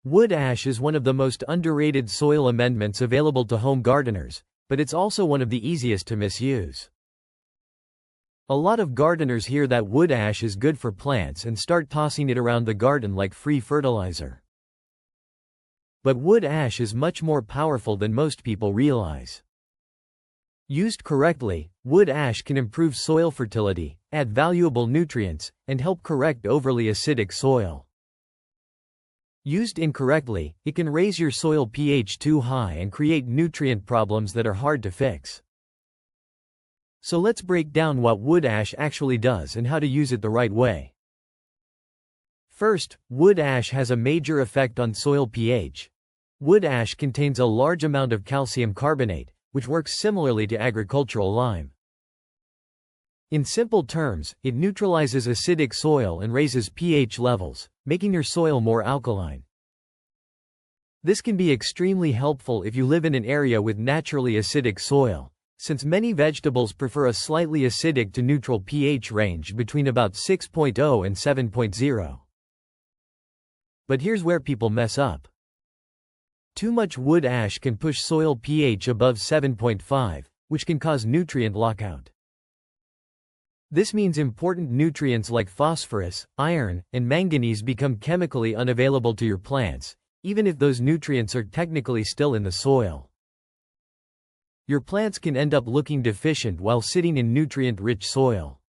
Wood ash is one of the most underrated soil amendments available to home gardeners, but it's also one of the easiest to misuse. A lot of gardeners hear that wood ash is good for plants and start tossing it around the garden like free fertilizer. But wood ash is much more powerful than most people realize. Used correctly, wood ash can improve soil fertility, add valuable nutrients, and help correct overly acidic soil. Used incorrectly, it can raise your soil pH too high and create nutrient problems that are hard to fix. So let's break down what wood ash actually does and how to use it the right way. First, wood ash has a major effect on soil pH. Wood ash contains a large amount of calcium carbonate, which works similarly to agricultural lime. In simple terms, it neutralizes acidic soil and raises pH levels, making your soil more alkaline. This can be extremely helpful if you live in an area with naturally acidic soil, since many vegetables prefer a slightly acidic to neutral pH range between about 6.0 and 7.0. But here's where people mess up. Too much wood ash can push soil pH above 7.5, which can cause nutrient lockout. This means important nutrients like phosphorus, iron, and manganese become chemically unavailable to your plants, even if those nutrients are technically still in the soil. Your plants can end up looking deficient while sitting in nutrient-rich soil.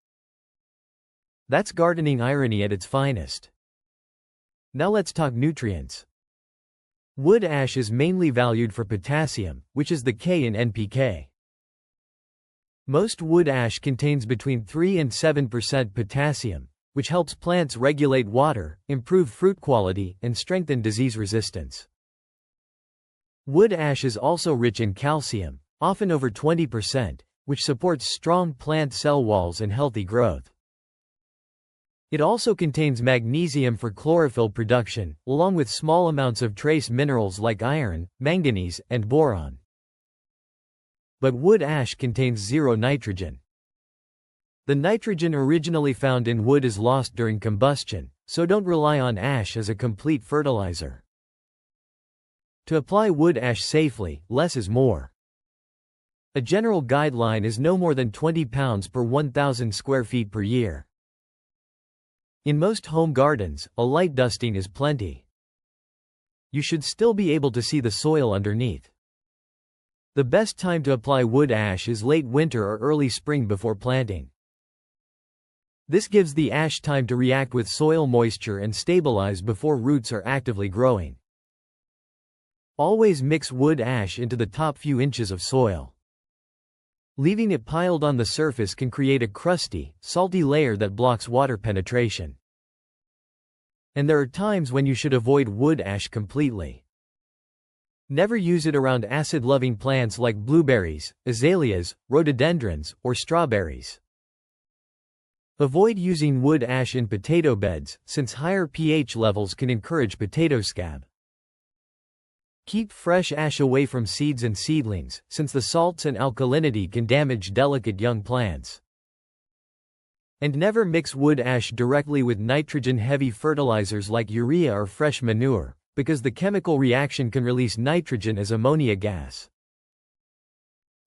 That's gardening irony at its finest. Now let's talk nutrients. Wood ash is mainly valued for potassium, which is the K in NPK. Most wood ash contains between 3 and 7% potassium, which helps plants regulate water, improve fruit quality, and strengthen disease resistance. Wood ash is also rich in calcium, often over 20%, which supports strong plant cell walls and healthy growth. It also contains magnesium for chlorophyll production, along with small amounts of trace minerals like iron, manganese, and boron. But wood ash contains zero nitrogen. The nitrogen originally found in wood is lost during combustion, so don't rely on ash as a complete fertilizer. To apply wood ash safely, less is more. A general guideline is no more than 20 pounds per 1,000 square feet per year. In most home gardens, a light dusting is plenty. You should still be able to see the soil underneath. The best time to apply wood ash is late winter or early spring before planting. This gives the ash time to react with soil moisture and stabilize before roots are actively growing. Always mix wood ash into the top few inches of soil. Leaving it piled on the surface can create a crusty, salty layer that blocks water penetration. And there are times when you should avoid wood ash completely. Never use it around acid-loving plants like blueberries, azaleas, rhododendrons, or strawberries. Avoid using wood ash in potato beds, since higher pH levels can encourage potato scab. Keep fresh ash away from seeds and seedlings, since the salts and alkalinity can damage delicate young plants. And never mix wood ash directly with nitrogen-heavy fertilizers like urea or fresh manure, because the chemical reaction can release nitrogen as ammonia gas.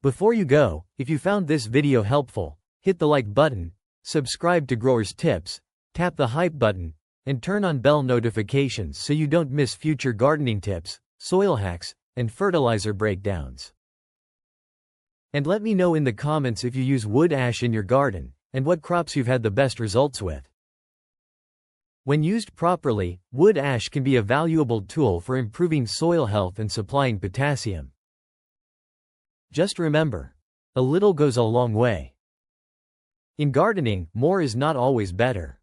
Before you go, if you found this video helpful, hit the like button, subscribe to Growers Tips, tap the hype button, and turn on bell notifications so you don't miss future gardening tips, soil hacks, and fertilizer breakdowns. And let me know in the comments if you use wood ash in your garden, and what crops you've had the best results with. When used properly, wood ash can be a valuable tool for improving soil health and supplying potassium. Just remember, a little goes a long way. In gardening, more is not always better.